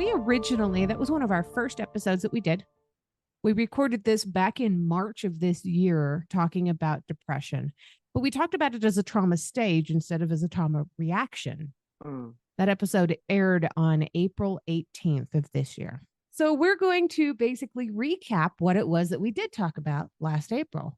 that was one of our first episodes that we did. We recorded this back in March of this year, talking about depression, but we talked about it as a trauma stage instead of as a trauma reaction. That episode aired on April 18th of this year. So we're going to basically recap what it was that we did talk about last April.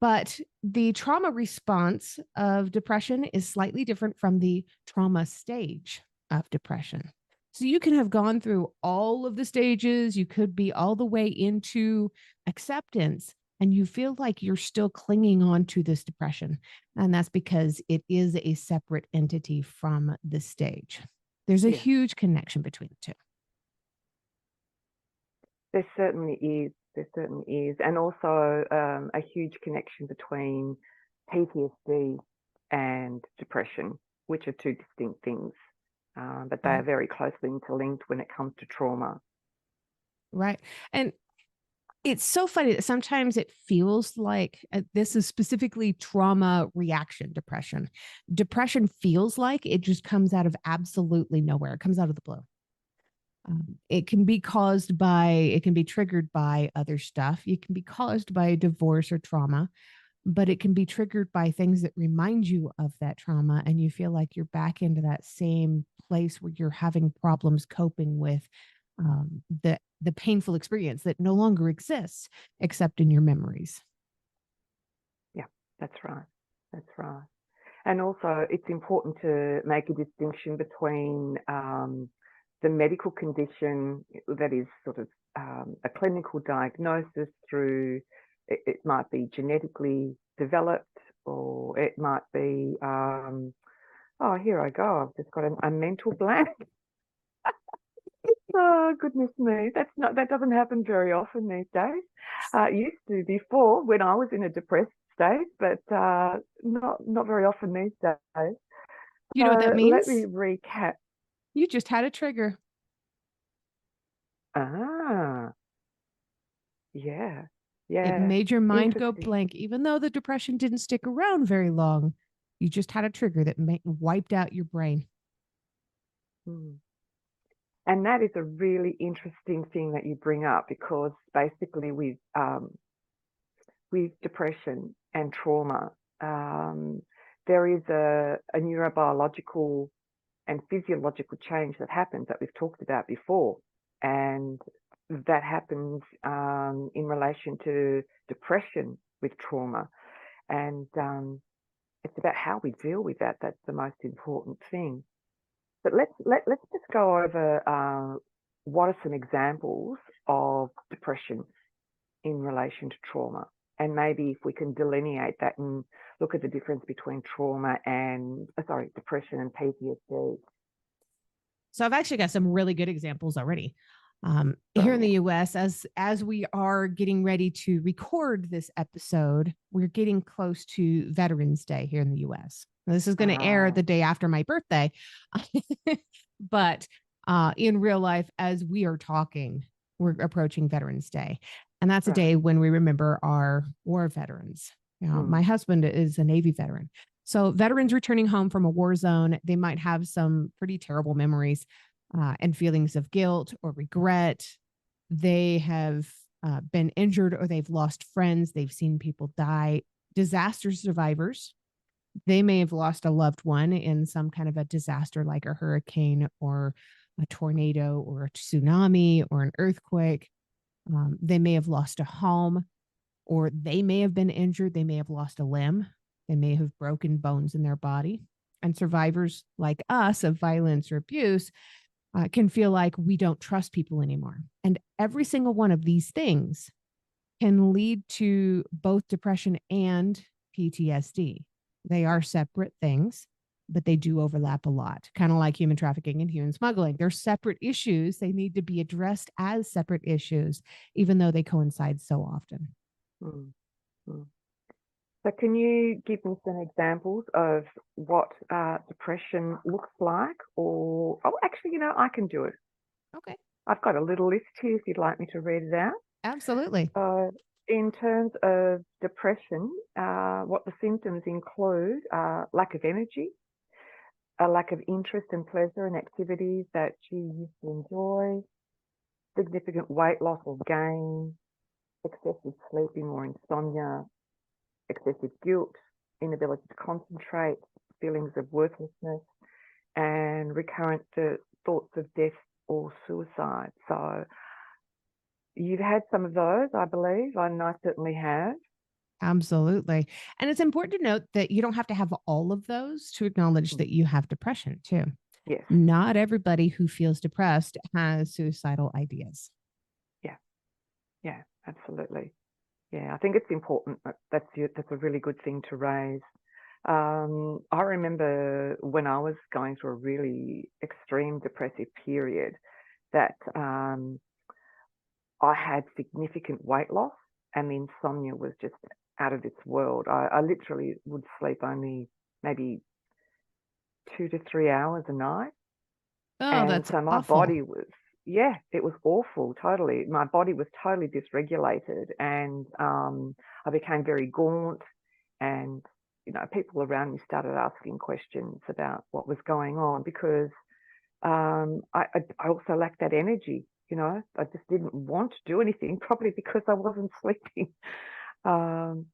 But the trauma response of depression is slightly different from the trauma stage of depression. So you can have gone through all of the stages. You could be all the way into acceptance, and you feel like you're still clinging on to this depression. And that's because it is a separate entity from the stage. There's a huge connection between the two. There certainly is. There certainly is. And also a huge connection between PTSD and depression, which are two distinct things. But they are very closely interlinked when it comes to trauma. Right. And it's so funny that sometimes it feels like this is specifically trauma reaction depression. Depression feels like it just comes out of absolutely nowhere. It comes out of the blue. It can be triggered by other stuff. It can be caused by divorce or trauma, but it can be triggered by things that remind you of that trauma. And you feel like you're back into that same place where you're having problems coping with the painful experience that no longer exists except in your memories. Yeah, that's right. That's right. And also it's important to make a distinction between the medical condition that is sort of a clinical diagnosis through, it might be genetically developed, or it might be, oh, here I go, I've just got a mental blank. Oh, goodness me. That doesn't happen very often these days. It used to before when I was in a depressed state, but not very often these days. You know what that means? Let me recap. You just had a trigger. Yeah. Yeah. It made your mind go blank, even though the depression didn't stick around very long. You just had a trigger that wiped out your brain. And that is a really interesting thing that you bring up, because basically with depression and trauma, there is a neurobiological and physiological change that happens that we've talked about before. And that happens in relation to depression with trauma. And it's about how we deal with that. That's the most important thing. But let's just go over what are some examples of depression in relation to trauma. And maybe if we can delineate that and look at the difference between depression and PTSD. So I've actually got some really good examples already. Here in the US, as we are getting ready to record this episode, we're getting close to Veterans Day here in the US. This is going to air the day after my birthday. But in real life, as we are talking, we're approaching Veterans Day. And that's a day when we remember our war veterans. My husband is a Navy veteran. So veterans returning home from a war zone, they might have some pretty terrible memories and feelings of guilt or regret. They have been injured, or they've lost friends. They've seen people die. Disaster survivors, they may have lost a loved one in some kind of a disaster like a hurricane or a tornado or a tsunami or an earthquake. They may have lost a home, or they may have been injured. They may have lost a limb. They may have broken bones in their body. And survivors like us of violence or abuse can feel like we don't trust people anymore. And every single one of these things can lead to both depression and PTSD. They are separate things, but they do overlap a lot, kind of like human trafficking and human smuggling. They're separate issues. They need to be addressed as separate issues, even though they coincide so often. So can you give me some examples of what depression looks like? Actually, I can do it. Okay. I've got a little list here if you'd like me to read it out. Absolutely. In terms of depression, what the symptoms include lack of energy, a lack of interest and pleasure in activities that she used to enjoy, significant weight loss or gain, excessive sleeping or insomnia, excessive guilt, inability to concentrate, feelings of worthlessness, and recurrent thoughts of death or suicide. So you've had some of those, I believe. I know I certainly have. Absolutely. And it's important to note that you don't have to have all of those to acknowledge Mm. that you have depression too. Yes. Not everybody who feels depressed has suicidal ideas. Yeah. Yeah. Absolutely. Yeah. I think it's important. That's a really good thing to raise. I remember when I was going through a really extreme depressive period that I had significant weight loss and the insomnia was just out of this world. I literally would sleep only maybe 2 to 3 hours a night. Oh, And that's so my awful. body was, yeah, it was awful, totally. My body was totally dysregulated and I became very gaunt and, people around me started asking questions about what was going on because I also lacked that energy. I just didn't want to do anything, probably because I wasn't sleeping. Um,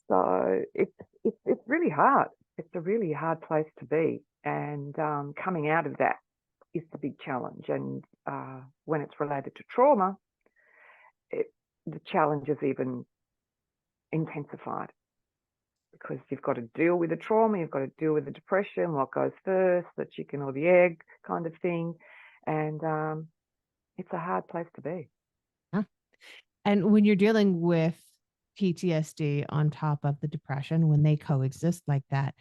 so it's really hard. It's a really hard place to be, and coming out of that is the big challenge. And when it's related to trauma, it, the challenge is even intensified because you've got to deal with the trauma, you've got to deal with the depression, what goes first, the chicken or the egg kind of thing, and it's a hard place to be. Yeah. And when you're dealing with PTSD on top of the depression, when they coexist like that,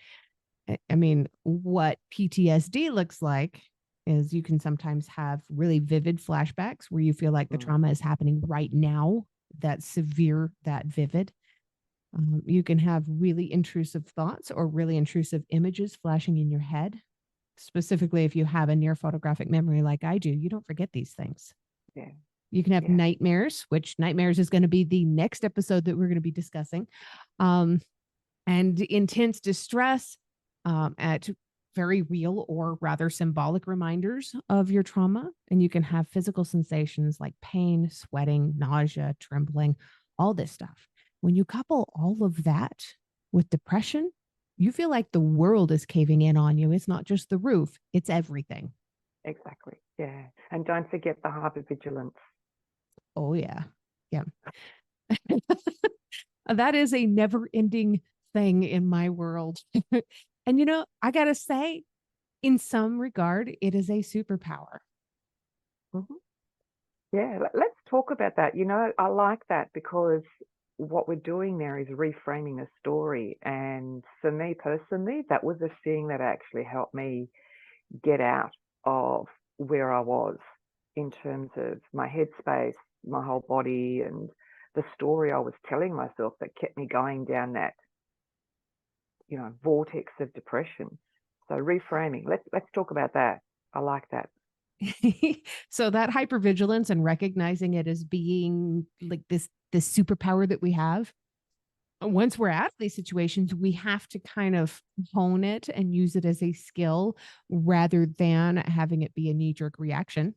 I mean, what PTSD looks like is you can sometimes have really vivid flashbacks where you feel like the Mm. trauma is happening right now, that severe, that vivid. You can have really intrusive thoughts or really intrusive images flashing in your head. Specifically, if you have a near photographic memory like I do, you don't forget these things. Yeah, You can have yeah, nightmares, which nightmares is going to be the next episode that we're going to be discussing. Um, and intense distress at very real or rather symbolic reminders of your trauma. And you can have physical sensations like pain, sweating, nausea, trembling, all this stuff. When you couple all of that with depression, you feel like the world is caving in on you. It's not just the roof, it's everything. exactly. Yeah. And don't forget the hypervigilance. Oh, yeah. Yeah. That is a never ending thing in my world. And, I got to say, in some regard, it is a superpower. Mhm. Yeah, let's talk about that. I like that because what we're doing there is reframing a story. And for me personally, that was a thing that actually helped me get out of where I was in terms of my headspace, my whole body, and the story I was telling myself that kept me going down that, vortex of depression. So reframing. Let's talk about that. I like that. So that hypervigilance and recognizing it as being like this superpower that we have, once we're out of these situations, we have to kind of hone it and use it as a skill rather than having it be a knee-jerk reaction.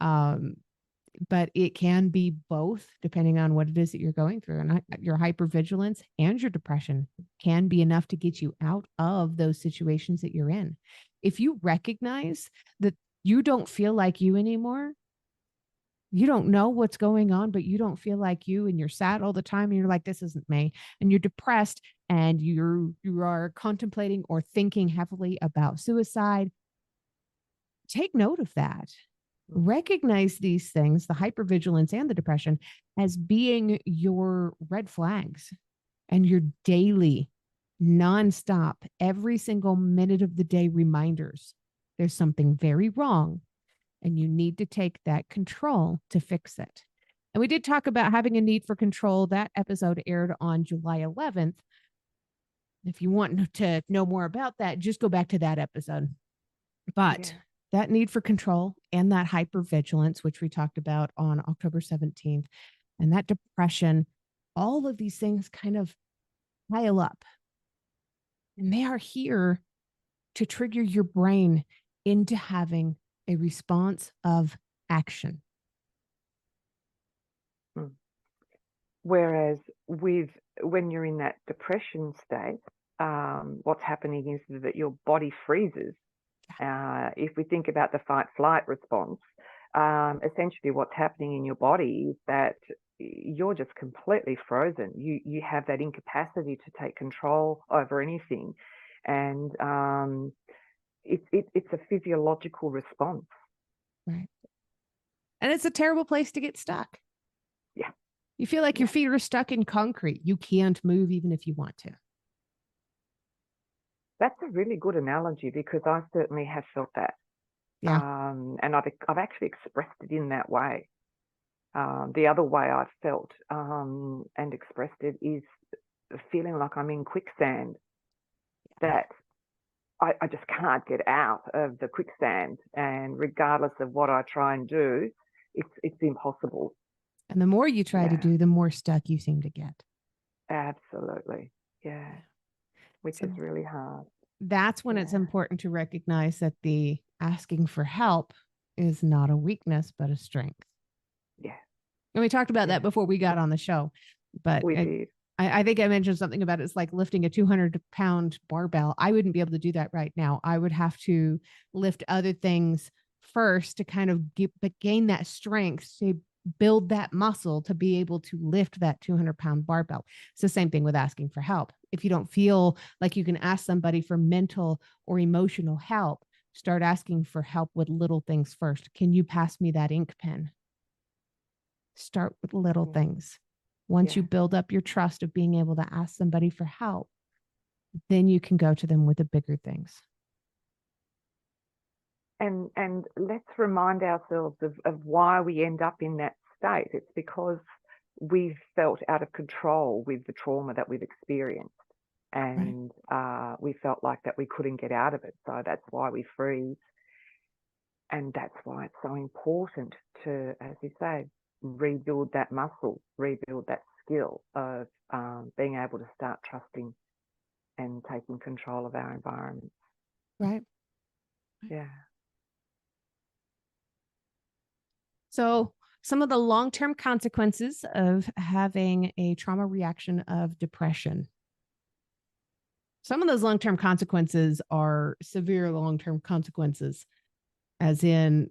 Um, but it can be both depending on what it is that you're going through. And your hypervigilance and your depression can be enough to get you out of those situations that you're in. If you recognize that you don't feel like you anymore, you don't know what's going on, but you don't feel like you, and you're sad all the time, and you're like, this isn't me, and you're depressed, and you are contemplating or thinking heavily about suicide. Take note of that. Mm. Recognize these things, the hypervigilance and the depression, as being your red flags and your daily, nonstop, every single minute of the day reminders. There's something very wrong, and you need to take that control to fix it. And we did talk about having a need for control. That episode aired on July 11th. If you want to know more about that, just go back to that episode. But Yeah. that need for control and that hypervigilance, which we talked about on October 17th, and that depression, all of these things kind of pile up. And they are here to trigger your brain into having a response of action. Whereas when you're in that depression state, what's happening is that your body freezes. If we think about the fight-flight response, essentially what's happening in your body is that you're just completely frozen. You have that incapacity to take control over anything, and it's a physiological response. Right. And it's a terrible place to get stuck. Yeah. You feel like your feet are stuck in concrete. You can't move even if you want to. That's a really good analogy, because I certainly have felt that. Yeah. And I've actually expressed it in that way. The other way I've felt and expressed it is feeling like I'm in quicksand, that I just can't get out of the quicksand, and regardless of what I try and do, it's impossible. And the more you try to do, the more stuck you seem to get. Absolutely. Yeah. Which is really hard. That's when it's important to recognize that the asking for help is not a weakness, but a strength. Yeah. And we talked about that before we got on the show, but we did. I think I mentioned something about it's like lifting a 200-pound barbell. I wouldn't be able to do that right now. I would have to lift other things first to kind of gain that strength to build that muscle to be able to lift that 200-pound barbell. It's the same thing with asking for help. If you don't feel like you can ask somebody for mental or emotional help, start asking for help with little things first. Can you pass me that ink pen? Start with little things. Once you build up your trust of being able to ask somebody for help, then you can go to them with the bigger things. And let's remind ourselves of why we end up in that state. It's because we've felt out of control with the trauma that we've experienced, and we felt like that we couldn't get out of it. So that's why we freeze. And that's why it's so important to, as you say, rebuild that muscle, rebuild that skill of being able to start trusting and taking control of our environment. Right. Yeah. So some of the long-term consequences of having a trauma reaction of depression. Some of those long-term consequences are severe long-term consequences, as in,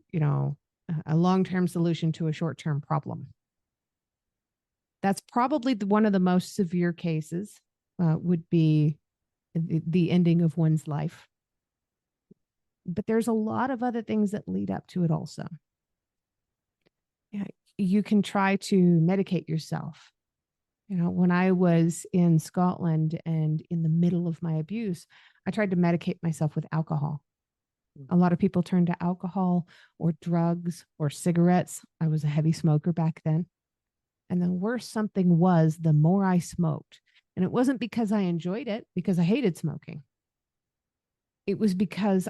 a long-term solution to a short-term problem. That's probably one of the most severe cases, would be the ending of one's life. But there's a lot of other things that lead up to it also. Yeah, you can try to medicate yourself. When I was in Scotland and in the middle of my abuse, I tried to medicate myself with alcohol. A lot of people turn to alcohol or drugs or cigarettes. I was a heavy smoker back then. And the worse something was, the more I smoked. And it wasn't because I enjoyed it, because I hated smoking. It was because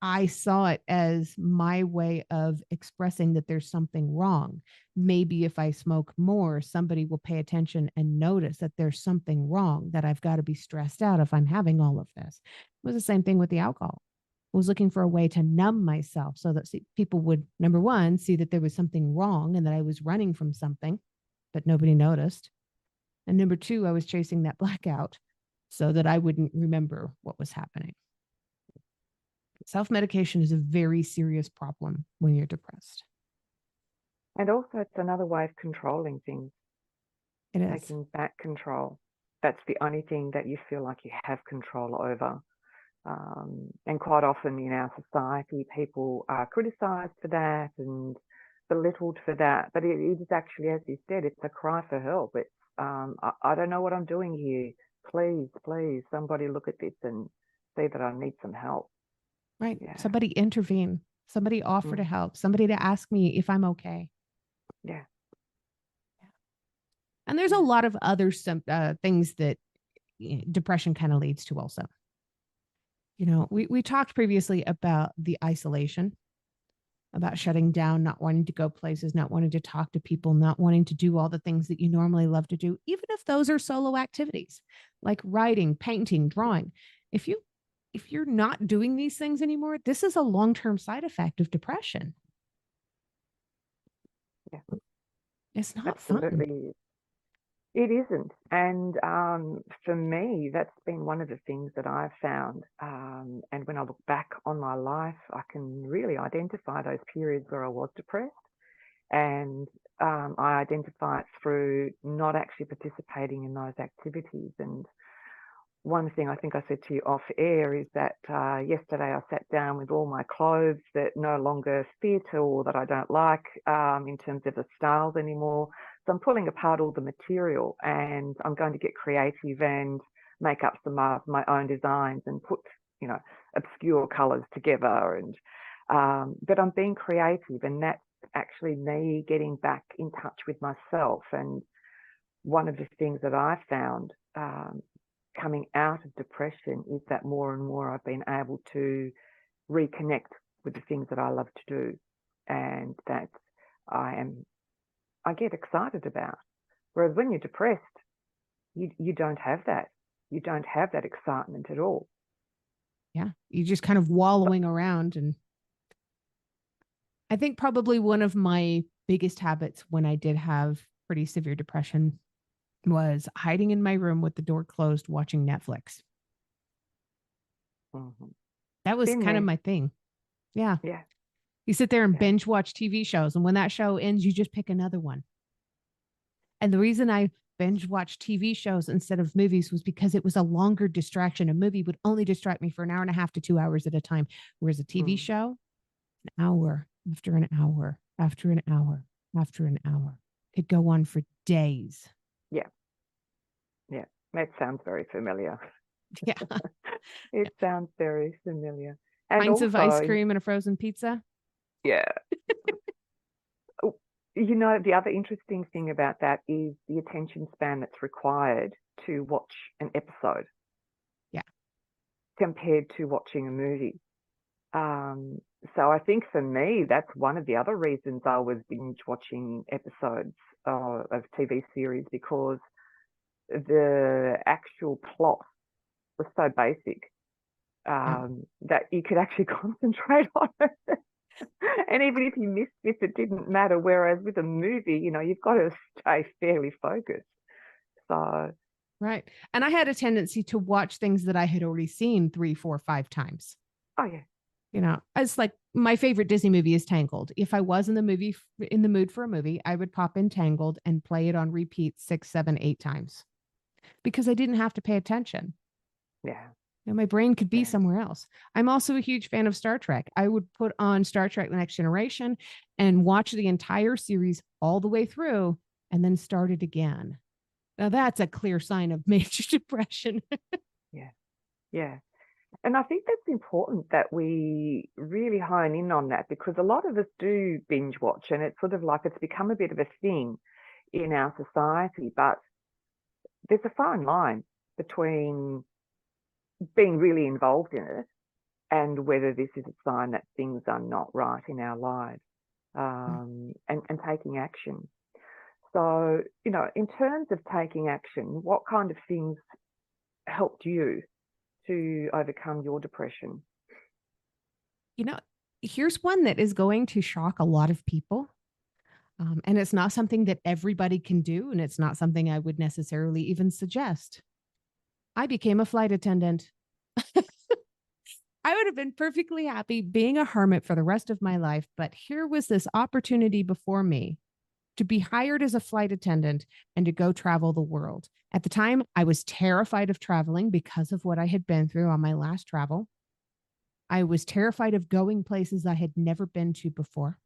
I saw it as my way of expressing that there's something wrong. Maybe if I smoke more, somebody will pay attention and notice that there's something wrong, that I've got to be stressed out if I'm having all of this. It was the same thing with the alcohol. I was looking for a way to numb myself so that people would, number one, see that there was something wrong and that I was running from something, but nobody noticed. And number two, I was chasing that blackout so that I wouldn't remember what was happening. Self-medication is a very serious problem when you're depressed. And also, it's another way of controlling things. It is. Taking back control. That's the only thing that you feel like you have control over. And quite often in our society, people are criticised for that and belittled for that. But it is actually, as you said, it's a cry for help. It's, I don't know what I'm doing here. Please, please, somebody look at this and see that I need some help. Right. Yeah. Somebody intervene. Somebody offer to help. Somebody to ask me if I'm okay. Yeah. And there's a lot of other things that depression kind of leads to also. We talked previously about the isolation, about shutting down, not wanting to go places, not wanting to talk to people, not wanting to do all the things that you normally love to do, even if those are solo activities like writing, painting, drawing. If you if you're not doing these things anymore, this is a long-term side effect of depression. Yeah, It's not fun. absolutely. It isn't. And for me, that's been one of the things that I've found. And when I look back on my life, I can really identify those periods where I was depressed. And I identify it through not actually participating in those activities. And one thing I think I said to you off air is that yesterday I sat down with all my clothes that no longer fit or that I don't like in terms of the styles anymore. So I'm pulling apart all the material and I'm going to get creative and make up some of my own designs and put, obscure colors together. And but I'm being creative, and that's actually me getting back in touch with myself. And one of the things that I found coming out of depression is that more and more I've been able to reconnect with the things that I love to do and that I get excited about. Whereas when you're depressed, you don't have that. You don't have that excitement at all. Yeah. You're just kind of wallowing around. And I think probably one of my biggest habits when I did have pretty severe depression was hiding in my room with the door closed, watching Netflix. Mm-hmm. That was Been kind of there. my thing. Yeah. Yeah. You sit there and Yeah. binge watch TV shows. And when that show ends, you just pick another one. And the reason I binge watch TV shows instead of movies was because it was a longer distraction. A movie would only distract me for an hour and a half to 2 hours at a time. Whereas a TV Mm. show, an hour after an hour after an hour after an hour could go on for days. Yeah. Yeah. That sounds very familiar. Yeah. It sounds very familiar. And Pints of ice also, cream and a frozen pizza. yeah. Oh, the other interesting thing about that is the attention span that's required to watch an episode Yeah. compared to watching a movie. Um, so I think for me, that's one of the other reasons I was binge watching episodes of TV series, because the actual plot was so basic Yeah. that you could actually concentrate on it. And even if you missed this, it didn't matter. Whereas with a movie, you've got to stay fairly focused. So, Right. And I had a tendency to watch things that I had already seen 3, 4, 5 times. oh yeah, It's like my favorite Disney movie is Tangled. If I was in the mood for a movie, I would pop in Tangled and play it on repeat 6, 7, 8 times because I didn't have to pay attention. yeah, My brain could be yeah, somewhere else. I'm also a huge fan of Star Trek. I would put on Star Trek The Next Generation and watch the entire series all the way through and then start it again. Now that's a clear sign of major depression. yeah, yeah. And I think that's important that we really hone in on that, because a lot of us do binge watch, and it's sort of like it's become a bit of a thing in our society. But there's a fine line between being really involved in it and whether this is a sign that things are not right in our lives, and taking action. So, in terms of taking action, what kind of things helped you to overcome your depression? You know, Here's one that is going to shock a lot of people. And it's not something that everybody can do. And it's not something I would necessarily even suggest. I became a flight attendant. I would have been perfectly happy being a hermit for the rest of my life. But here was this opportunity before me to be hired as a flight attendant and to go travel the world. At the time, I was terrified of traveling because of what I had been through on my last travel. I was terrified of going places I had never been to before.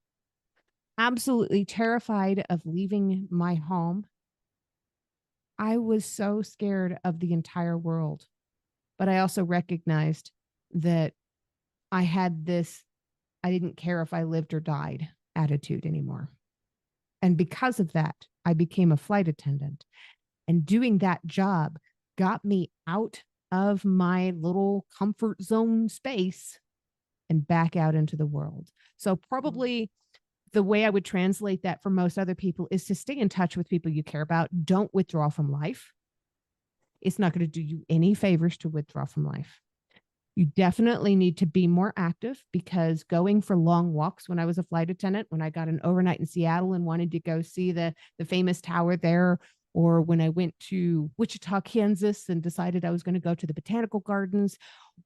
Absolutely terrified of leaving my home. I was so scared of the entire world. But I also recognized that I had this I didn't care if I lived or died attitude anymore. And because of that, I became a flight attendant. And doing that job got me out of my little comfort zone space and back out into the world. So, probably the way I would translate that for most other people is to stay in touch with people you care about. Don't withdraw from life. It's not going to do you any favors to withdraw from life. You definitely need to be more active, because going for long walks when I was a flight attendant, when I got an overnight in Seattle and wanted to go see the famous tower there, or when I went to Wichita, Kansas and decided I was going to go to the botanical gardens,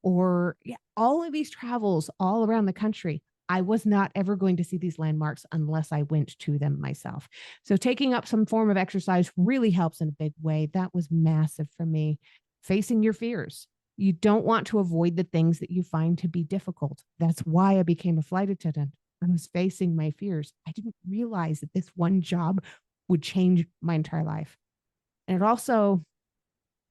or yeah, all of these travels all around the country, I was not ever going to see these landmarks unless I went to them myself. So taking up some form of exercise really helps in a big way. That was massive for me. Facing your fears. You don't want to avoid the things that you find to be difficult. That's why I became a flight attendant. I was facing my fears. I didn't realize that this one job would change my entire life. And it also,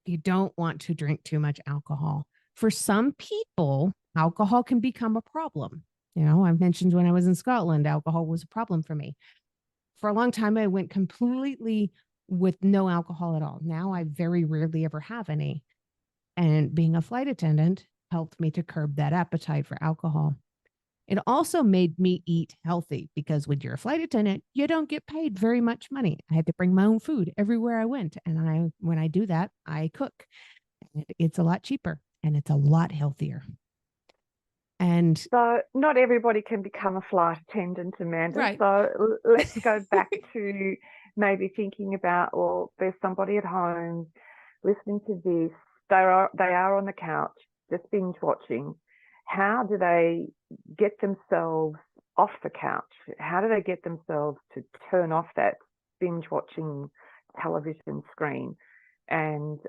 you don't want to drink too much alcohol. For some people, alcohol can become a problem. You know, I've mentioned when I was in Scotland, alcohol was a problem for me. For a long time, I went completely with no alcohol at all. Now I very rarely ever have any. And being a flight attendant helped me to curb that appetite for alcohol. It also made me eat healthy, because when you're a flight attendant, you don't get paid very much money. I had to bring my own food everywhere I went. And when I do that, I cook. It's a lot cheaper and it's a lot healthier. And So not everybody can become a flight attendant, Amanda. right. So let's go back to maybe thinking about, well, there's somebody at home listening to this. They are on the couch just binge watching. How do they get themselves off the couch? How do they get themselves to turn off that binge watching television screen and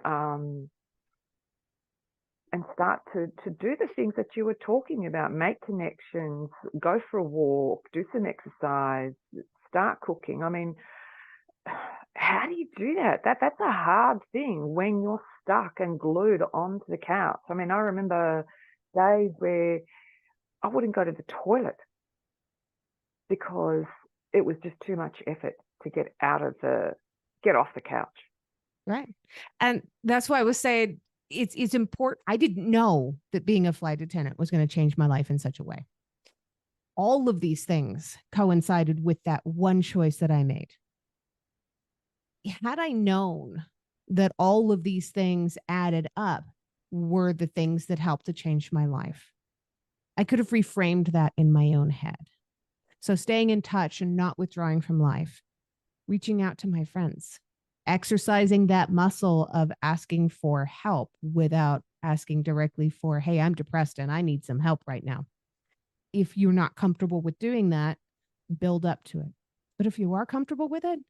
start to do the things that you were talking about, make connections, go for a walk, do some exercise, start cooking? I mean, how do you do that? That's a hard thing when you're stuck and glued onto the couch. I mean, I remember days where I wouldn't go to the toilet because it was just too much effort to get off the couch. Right. And that's why I was saying it's important. I didn't know that being a flight attendant was going to change my life in such a way. All of these things coincided with that one choice that I made. Had I known that all of these things added up were the things that helped to change my life, I could have reframed that in my own head. So staying in touch and not withdrawing from life, reaching out to my friends, exercising that muscle of asking for help without asking directly for, hey, I'm depressed and I need some help right now. If you're not comfortable with doing that, build up to it. But if you are comfortable with it,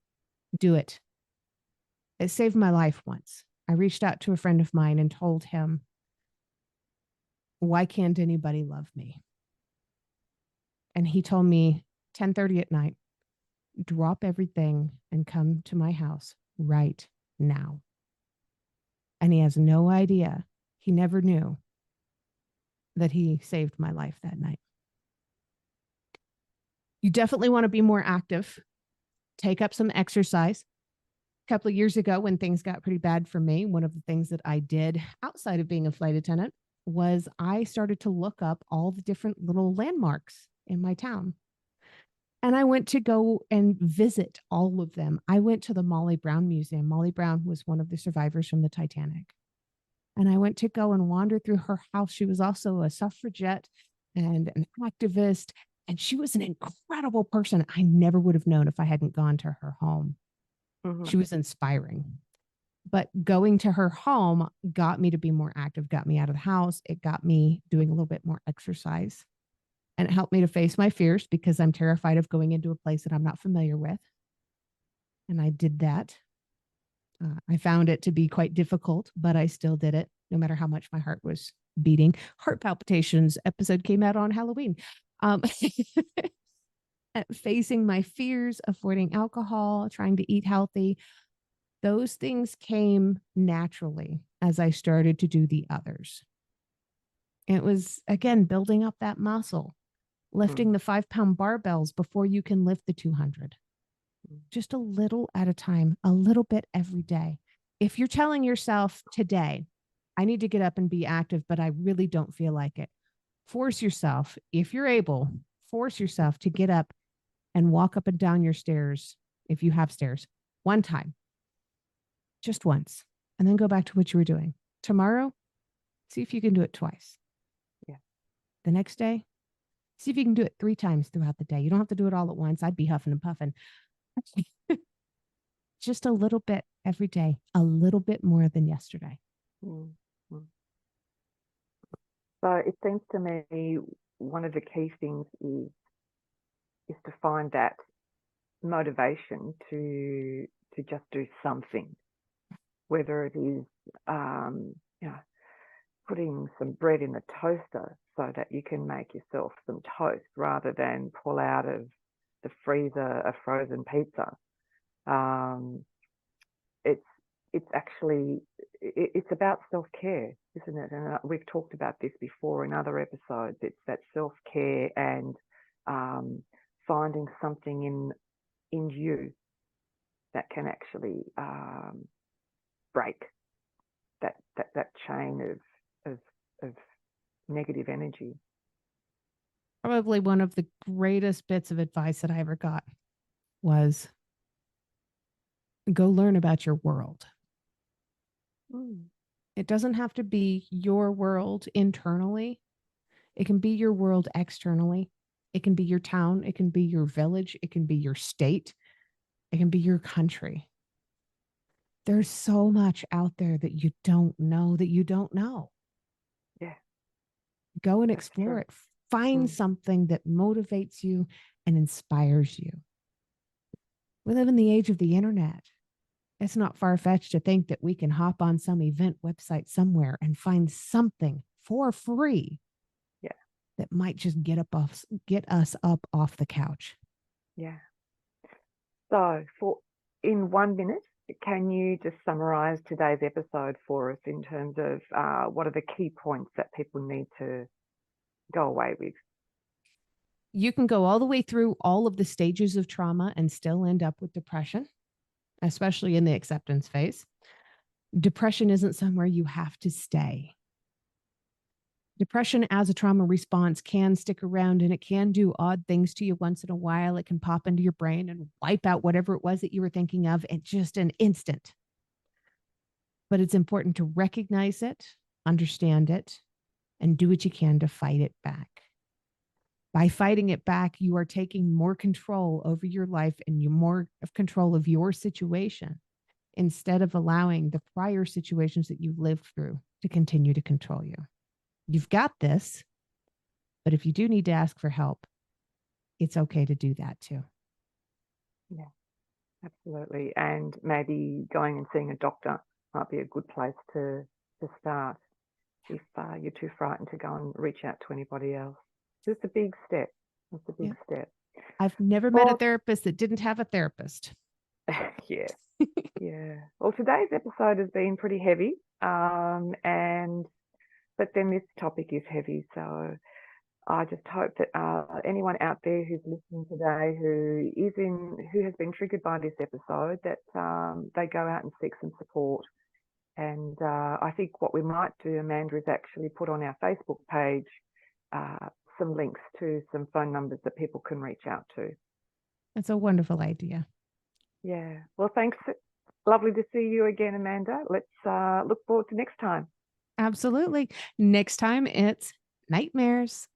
do it. It saved my life once. I reached out to a friend of mine and told him, why can't anybody love me? And he told me 10:30 at night, drop everything and come to my house right now. And he has no idea. He never knew that he saved my life that night. You definitely want to be more active. Take up some exercise. A couple of years ago, when things got pretty bad for me, one of the things that I did outside of being a flight attendant was I started to look up all the different little landmarks in my town. And I went to go and visit all of them. I went to the Molly Brown Museum. Molly Brown was one of the survivors from the Titanic. And I went to go and wander through her house. She was also a suffragette and an activist. And she was an incredible person. I never would have known if I hadn't gone to her home. Mm-hmm. She was inspiring. But going to her home got me to be more active, got me out of the house. It got me doing a little bit more exercise. And it helped me to face my fears, because I'm terrified of going into a place that I'm not familiar with. And I did that. I found it to be quite difficult, but I still did it, no matter how much my heart was beating. Heart palpitations episode came out on Halloween. Facing my fears, avoiding alcohol, trying to eat healthy, those things came naturally as I started to do the others. It was, again, building up that muscle, lifting the 5-pound barbells before you can lift the 200. Just a little at a time, a little bit every day. If you're telling yourself today, I need to get up and be active, but I really don't feel like it, force yourself, if you're able, force yourself to get up and walk up and down your stairs, if you have stairs, one time, just once, and then go back to what you were doing. Tomorrow, see if you can do it twice. The next day, see if you can do it 3 times throughout the day. You don't have to do it all at once. I'd be huffing and puffing. Just a little bit every day, a little bit more than yesterday. Mm, mm. So it seems to me one of the key things is to find that motivation to just do something, whether it is you know, putting some bread in the toaster so that you can make yourself some toast rather than pull out of the freezer a frozen pizza. Um, it's actually it's about self-care, isn't it? And we've talked about this before in other episodes. It's that self-care and finding something in you that can actually break that chain of negative energy. Probably one of the greatest bits of advice that I ever got was go learn about your world. It doesn't have to be your world internally. It can be your world externally. It can be your town. It can be your village. It can be your state. It can be your country. There's so much out there that you don't know that you don't know. Yeah. Go and That's explore true. it. Find something that motivates you and inspires you. We live in the age of the internet. It's not far fetched to think that we can hop on some event website somewhere and find something for free. Yeah. That might just get us up off the couch. Yeah. So in 1 minute, can you just summarize today's episode for us in terms of what are the key points that people need to go away with? You can go all the way through all of the stages of trauma and still end up with depression, especially in the acceptance phase. Depression isn't somewhere you have to stay. Depression as a trauma response can stick around and it can do odd things to you once in a while. It can pop into your brain and wipe out whatever it was that you were thinking of in just an instant. But it's important to recognize it, understand it, and do what you can to fight it back. By fighting it back, you are taking more control over your life and you more of control of your situation instead of allowing the prior situations that you lived through to continue to control you. You've got this, but if you do need to ask for help, it's okay to do that too. Yeah, absolutely. And maybe going and seeing a doctor might be a good place to start if you're too frightened to go and reach out to anybody else. It's a big step. It's a big step. I've never met a therapist that didn't have a therapist. Yeah. Yeah. Well, today's episode has been pretty heavy. But then this topic is heavy. So I just hope that anyone out there who's listening today who has been triggered by this episode, that they go out and seek some support. And I think what we might do, Amanda, is actually put on our Facebook page some links to some phone numbers that people can reach out to. That's a wonderful idea. Yeah. Well, thanks. Lovely to see you again, Amanda. Let's look forward to next time. Absolutely. Next time it's nightmares.